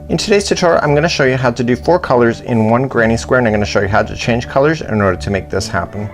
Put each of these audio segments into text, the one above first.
In today's tutorial, I'm going to show you how to do 4 colors in one granny square, and I'm going to show you how to change colors in order to make this happen.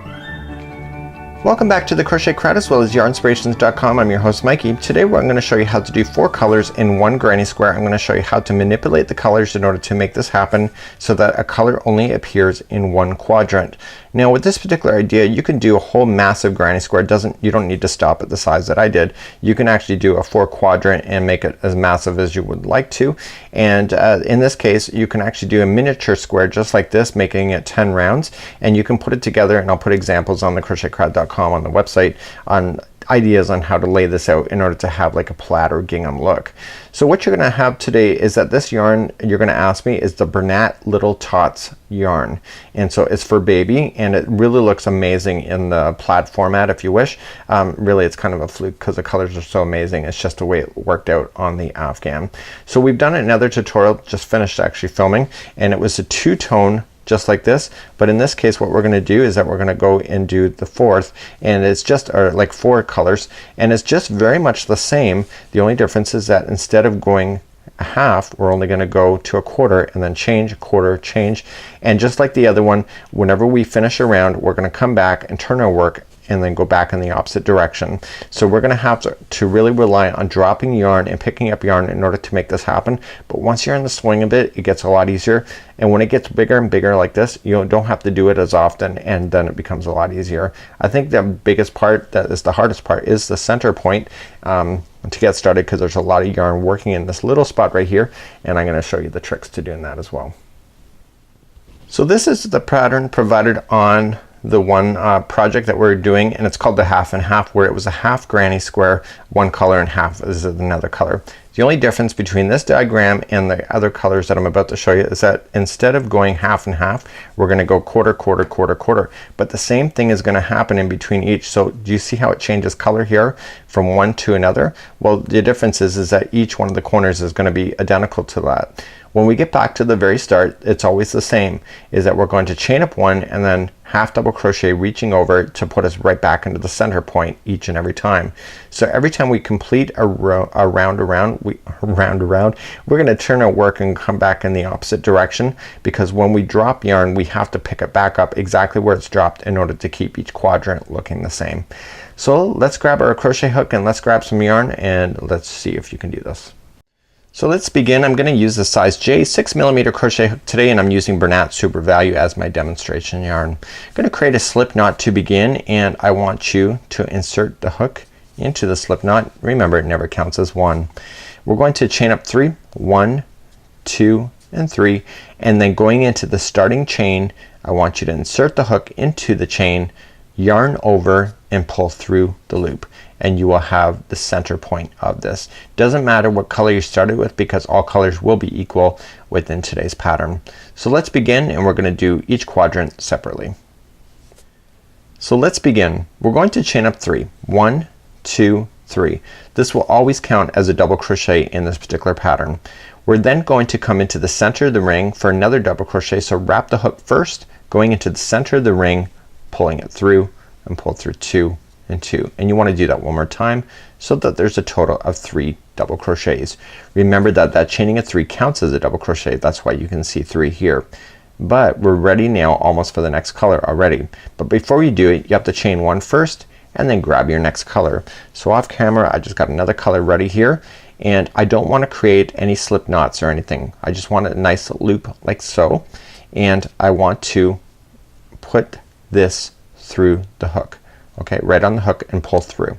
Welcome back to the Crochet Crowd as well as Yarnspirations.com. I'm your host Mikey. Today I'm going to show you how to do 4 colors in one granny square. I'm going to show you how to manipulate the colors in order to make this happen so that a color only appears in one quadrant. Now with this particular idea, you can do a whole massive granny square. You don't need to stop at the size that I did. You can actually do a 4 quadrant and make it as massive as you would like to. And in this case, you can actually do a miniature square just like this, making it 10 rounds, and you can put it together, and I'll put examples on the crochetcrowd.com on the website on ideas on how to lay this out in order to have like a plaid or gingham look. So what you're gonna have today is that this yarn you're gonna ask me is the Bernat Little Tots yarn, and so it's for baby, and it really looks amazing in the plaid format if you wish. Really it's kind of a fluke because the colors are so amazing. It's just the way it worked out on the Afghan. So we've done another tutorial, just finished actually filming, and it was a 2-tone just like this, but in this case what we're gonna do is that we're gonna go and do the 4th, and it's just like 4 colors, and it's just very much the same. The only difference is that instead of going a half, we're only gonna go to a quarter and then change, a quarter, change, and just like the other one, whenever we finish a round we're gonna come back and turn our work and then go back in the opposite direction. So we're gonna have to really rely on dropping yarn and picking up yarn in order to make this happen, but once you're in the swing of it, it gets a lot easier, and when it gets bigger and bigger like this, you don't have to do it as often, and then it becomes a lot easier. I think the biggest part, that is the hardest part, is the center point to get started, because there's a lot of yarn working in this little spot right here, and I'm gonna show you the tricks to doing that as well. So this is the pattern provided on the one project that we're doing, and it's called the half and half, where it was a half granny square, one color, and half is another color. The only difference between this diagram and the other colors that I'm about to show you is that instead of going half and half, we're gonna go quarter, quarter, quarter, quarter, but the same thing is gonna happen in between each. So do you see how it changes color here from one to another? Well, the difference is that each one of the corners is gonna be identical to that. When we get back to the very start, it's always the same, is that we're going to chain up 1 and then half double crochet, reaching over to put us right back into the center point each and every time. So every time we complete a round around, we're gonna turn our work and come back in the opposite direction, because when we drop yarn we have to pick it back up exactly where it's dropped in order to keep each quadrant looking the same. So let's grab our crochet hook and let's grab some yarn, and let's see if you can do this. So let's begin. I'm gonna use the size J 6mm crochet hook today, and I'm using Bernat Super Value as my demonstration yarn. I'm gonna create a slip knot to begin, and I want you to insert the hook into the slip knot. Remember, it never counts as 1. We're going to chain up 3, 1, 2, and 3, and then going into the starting chain, I want you to insert the hook into the chain, yarn over, and pull through the loop, and you will have the center point of this. Doesn't matter what color you started with, because all colors will be equal within today's pattern. So let's begin, and we're gonna do each quadrant separately. So let's begin. We're going to chain up 3, 1, 2, 3. This will always count as a double crochet in this particular pattern. We're then going to come into the center of the ring for another double crochet. So wrap the hook first, going into the center of the ring, pulling it through, and pull through 2 and 2, and you want to do that one more time so that there's a total of 3 double crochets. Remember that that chaining of 3 counts as a double crochet. That's why you can see 3 here. But we're ready now almost for the next color already. But before you do it, you have to chain 1 first and then grab your next color. So off camera I just got another color ready here, and I don't want to create any slip knots or anything. I just want a nice loop like so, and I want to put this through the hook. Okay, right on the hook, and pull through.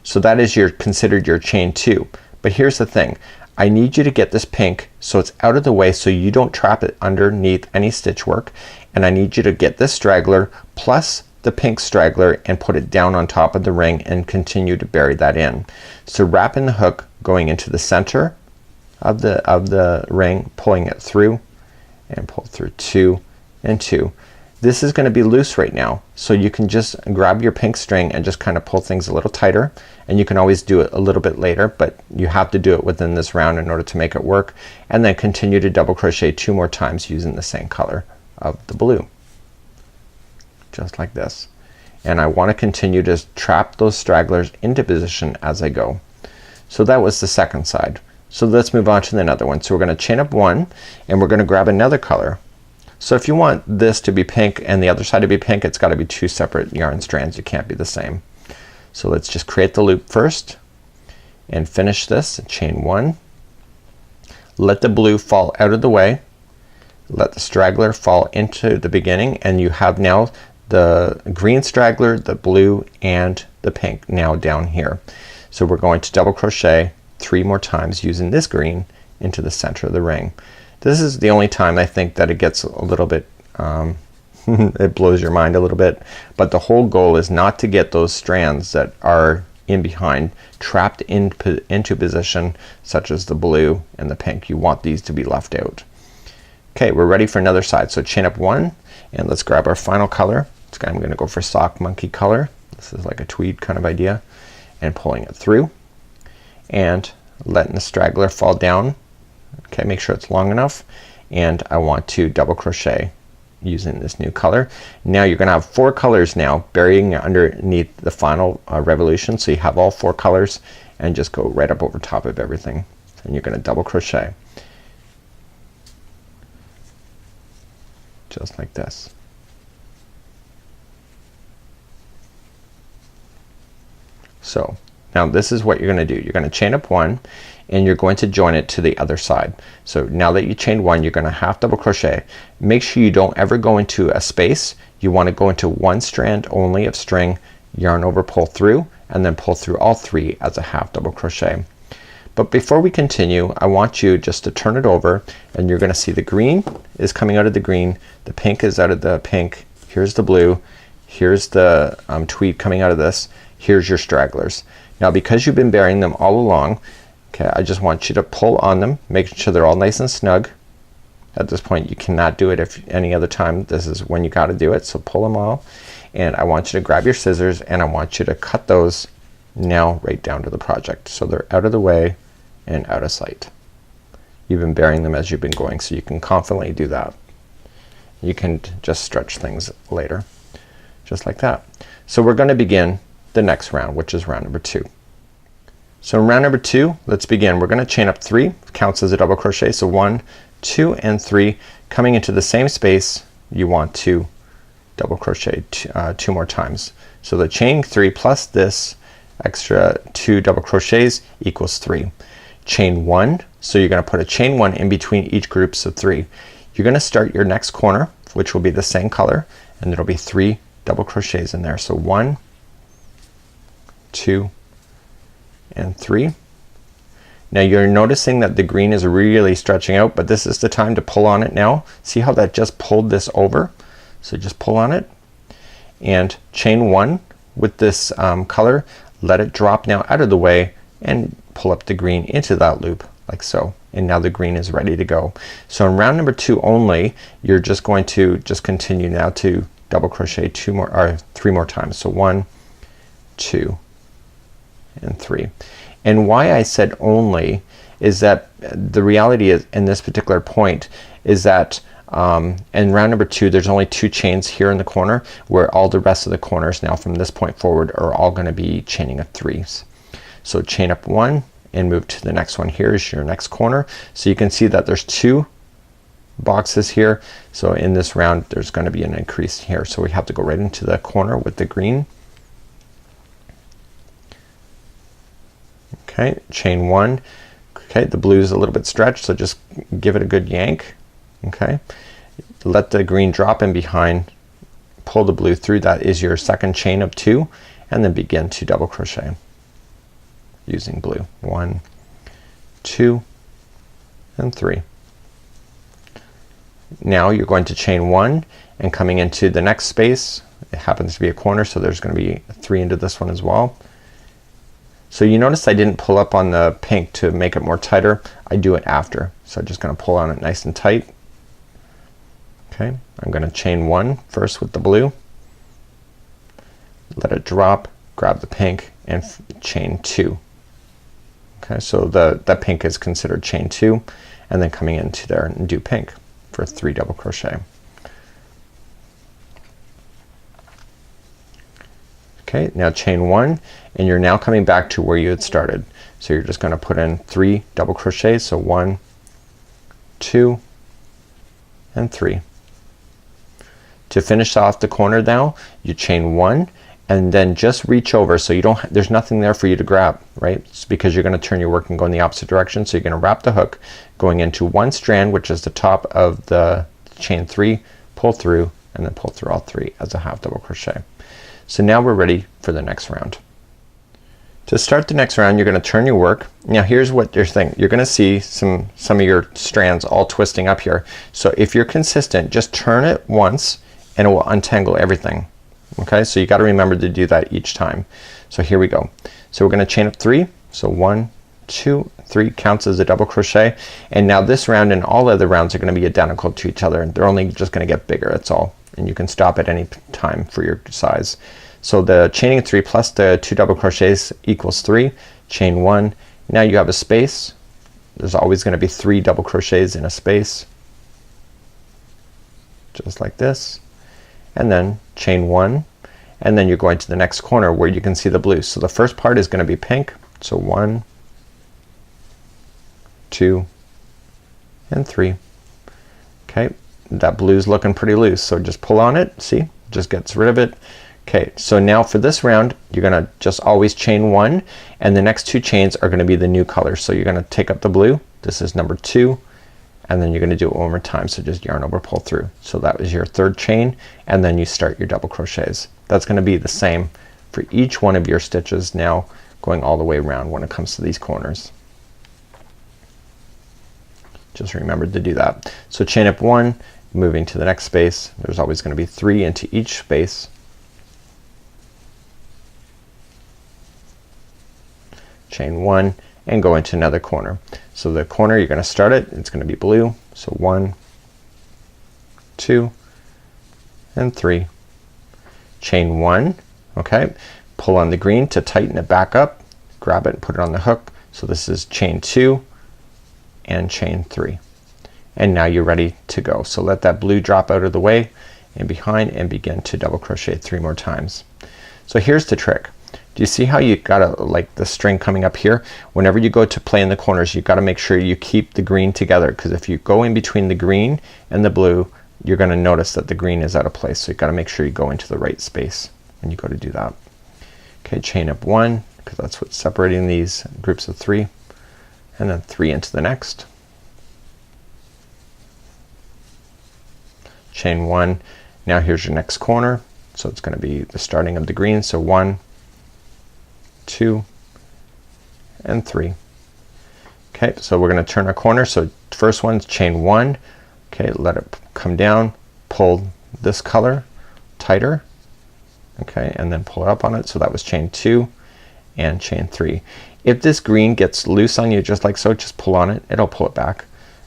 So that is considered your chain 2. But here's the thing, I need you to get this pink so it's out of the way so you don't trap it underneath any stitch work, and I need you to get this straggler plus the pink straggler and put it down on top of the ring and continue to bury that in. So wrap in the hook, going into the center of the ring, pulling it through, and pull through 2 and 2. This is gonna be loose right now, so you can just grab your pink string and just kind of pull things a little tighter, and you can always do it a little bit later, but you have to do it within this round in order to make it work, and then continue to double crochet 2 more times using the same color of the blue, just like this. And I want to continue to trap those stragglers into position as I go. So that was the second side. So let's move on to another one. So we're gonna chain up one and we're gonna grab another color. So if you want this to be pink and the other side to be pink, it's gotta be two separate yarn strands. It can't be the same. So let's just create the loop first and finish this. Chain one. Let the blue fall out of the way. Let the straggler fall into the beginning, and you have now the green straggler, the blue, and the pink now down here. So we're going to double crochet 3 more times using this green into the center of the ring. This is the only time I think that it gets a little bit it blows your mind a little bit, but the whole goal is not to get those strands that are in behind trapped into position, such as the blue and the pink. You want these to be left out. Okay, we're ready for another side. So chain up one and let's grab our final color. I'm gonna go for sock monkey color. This is like a tweed kind of idea, and pulling it through and letting the straggler fall down. Okay, make sure it's long enough, and I want to double crochet using this new color. Now you're gonna have 4 colors now burying underneath the final revolution, so you have all 4 colors, and just go right up over top of everything, and you're gonna double crochet just like this. So now this is what you're gonna do. You're gonna chain up one and you're going to join it to the other side. So now that you chained one, you're gonna half double crochet. Make sure you don't ever go into a space. You want to go into one strand only of string, yarn over, pull through, and then pull through all 3 as a half double crochet. But before we continue, I want you just to turn it over, and you're gonna see the green is coming out of the green, the pink is out of the pink, here's the blue, here's the tweed coming out of this, here's your stragglers. Now because you've been burying them all along, okay, I just want you to pull on them, making sure they're all nice and snug. At this point you cannot do it if any other time. This is when you gotta do it. So pull them all, and I want you to grab your scissors and I want you to cut those now right down to the project, so they're out of the way and out of sight. You've been burying them as you've been going, so you can confidently do that. You can just stretch things later, just like that. So we're gonna begin the next round, which is round number 2. So in round number 2, let's begin. We're gonna chain up 3, counts as a double crochet. So 1, 2, and 3. Coming into the same space, you want to double crochet 2 more times. So the chain 3 plus this extra 2 double crochets equals 3. Chain 1, so you're gonna put a chain 1 in between each groups of 3. You're gonna start your next corner, which will be the same color, and there'll be 3 double crochets in there. So 1, 2, and 3. Now you're noticing that the green is really stretching out, but this is the time to pull on it now. See how that just pulled this over? So just pull on it and chain 1 with this color, let it drop now out of the way, and pull up the green into that loop like so, and now the green is ready to go. So in round number 2 only, you're just going to just continue now to double crochet 2 more or 3 more times. So 1, 2, and 3. And why I said only is that the reality is in this particular point is that in round number 2 there's only 2 chains here in the corner, where all the rest of the corners now from this point forward are all gonna be chaining of 3s. So chain up 1 and move to the next one. Here is your next corner. So you can see that there's 2 boxes here. So in this round there's gonna be an increase here. So we have to go right into the corner with the green. Okay, chain 1. Okay, the blue is a little bit stretched, so just give it a good yank. Okay, let the green drop in behind, pull the blue through. That is your second chain of 2, and then begin to double crochet using blue. 1, 2, and 3. Now you're going to chain 1 and coming into the next space, it happens to be a corner, so there's going to be 3 into this one as well. So you notice I didn't pull up on the pink to make it more tighter. I do it after. So I'm just gonna pull on it nice and tight. Okay, I'm gonna chain 1 first with the blue, let it drop, grab the pink, and chain 2. Okay, so that pink is considered chain 2, and then coming into there and do pink for 3 double crochet. Okay, now chain 1 and you're now coming back to where you had started. So you're just gonna put in 3 double crochets. So 1, 2 and 3. To finish off the corner now, you chain 1 and then just reach over, so you don't, there's nothing there for you to grab, right? It's because you're gonna turn your work and go in the opposite direction. So you're gonna wrap the hook going into one strand, which is the top of the chain 3, pull through and then pull through all 3 as a half double crochet. So now we're ready for the next round. To start the next round, you're gonna turn your work. Now here's what you're thinking. You're gonna see some of your strands all twisting up here. So if you're consistent, just turn it once and it will untangle everything. Okay, so you got to remember to do that each time. So here we go. So we're gonna chain up 3. So 1, 2, 3 counts as a double crochet. And now this round and all other rounds are gonna be identical to each other, and they're only just gonna get bigger, that's all. And you can stop at any time for your size. So the chaining 3 plus the 2 double crochets equals 3. Chain 1. Now you have a space. There's always gonna be 3 double crochets in a space, just like this. And then chain 1 and then you're going to the next corner where you can see the blue. So the first part is gonna be pink. So 1, 2 and 3. Okay, that blue's looking pretty loose, so just pull on it. See, just gets rid of it. Okay, so now for this round you're gonna just always chain 1 and the next 2 chains are gonna be the new color. So you're gonna take up the blue, this is number 2, and then you're gonna do it one more time. So just yarn over, pull through. So that was your 3rd chain, and then you start your double crochets. That's gonna be the same for each one of your stitches now going all the way around when it comes to these corners. Just remember to do that. So chain up 1, moving to the next space. There's always gonna be 3 into each space. Chain 1 and go into another corner. So the corner you're gonna start it, it's gonna be blue. So 1, 2 and 3. Chain 1. Okay, pull on the green to tighten it back up, grab it and put it on the hook. So this is chain 2 and chain 3, and now you're ready to go. So let that blue drop out of the way and behind and begin to double crochet 3 more times. So here's the trick. Do you see how you got like the string coming up here? Whenever you go to play in the corners, you got to make sure you keep the green together, because if you go in between the green and the blue, you're gonna notice that the green is out of place. So you got to make sure you go into the right space when you go to do that. Okay, chain up 1 because that's what's separating these groups of 3, and then 3 into the next. Chain 1. Now here's your next corner. So it's gonna be the starting of the green. So 1, 2 and 3. Okay, so we're gonna turn our corner. So first one's chain 1. Okay, let it come down, pull this color tighter, okay, and then pull it up on it. So that was chain 2 and chain 3. If this green gets loose on you just like so, just pull on it, it'll pull it back,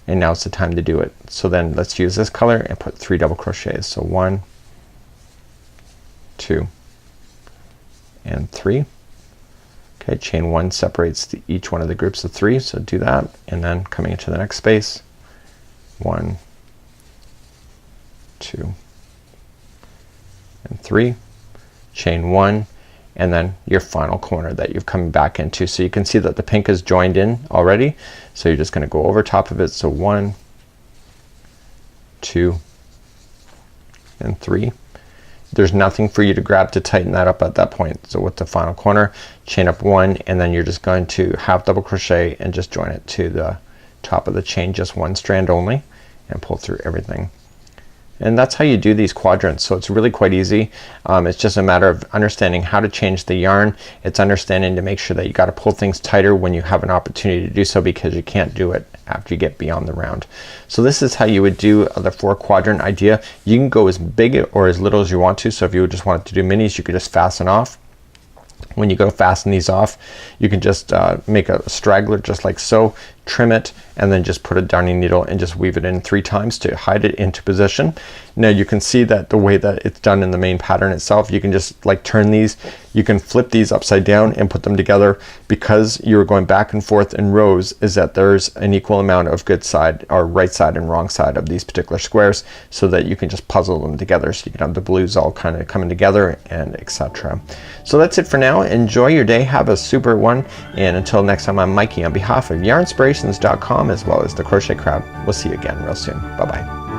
and now it's the time to do it. So then let's use this color and put 3 double crochets. So 1, 2 and 3. Okay, chain 1 separates each one of the groups of 3, so do that, and then coming into the next space, 1, 2 and 3, chain 1, and then your final corner that you've come back into. So you can see that the pink is joined in already, so you're just gonna go over top of it. So 1, 2 and 3. There's nothing for you to grab to tighten that up at that point. So with the final corner, chain up 1, and then you're just going to half double crochet and just join it to the top of the chain, just 1 strand only, and pull through everything. And that's how you do these quadrants. So it's really quite easy. It's just a matter of understanding how to change the yarn. It's understanding to make sure that you got to pull things tighter when you have an opportunity to do so, because you can't do it after you get beyond the round. So this is how you would do the 4 quadrant idea. You can go as big or as little as you want to. So if you just wanted to do minis, you could just fasten off. When you go to fasten these off, you can just make a straggler just like so. trim it, and then just put a darning needle and just weave it in 3 times to hide it into position. Now you can see that the way that it's done in the main pattern itself, you can just like turn these, you can flip these upside down and put them together. Because you're going back and forth in rows, is that there's an equal amount of good side or right side and wrong side of these particular squares, so that you can just puzzle them together, so you can have the blues all kind of coming together and etc. So that's it for now. Enjoy your day, have a super one, and until next time, I'm Mikey on behalf of Yarnspirations.com as well as the Crochet Crowd. We'll see you again real soon. Bye bye.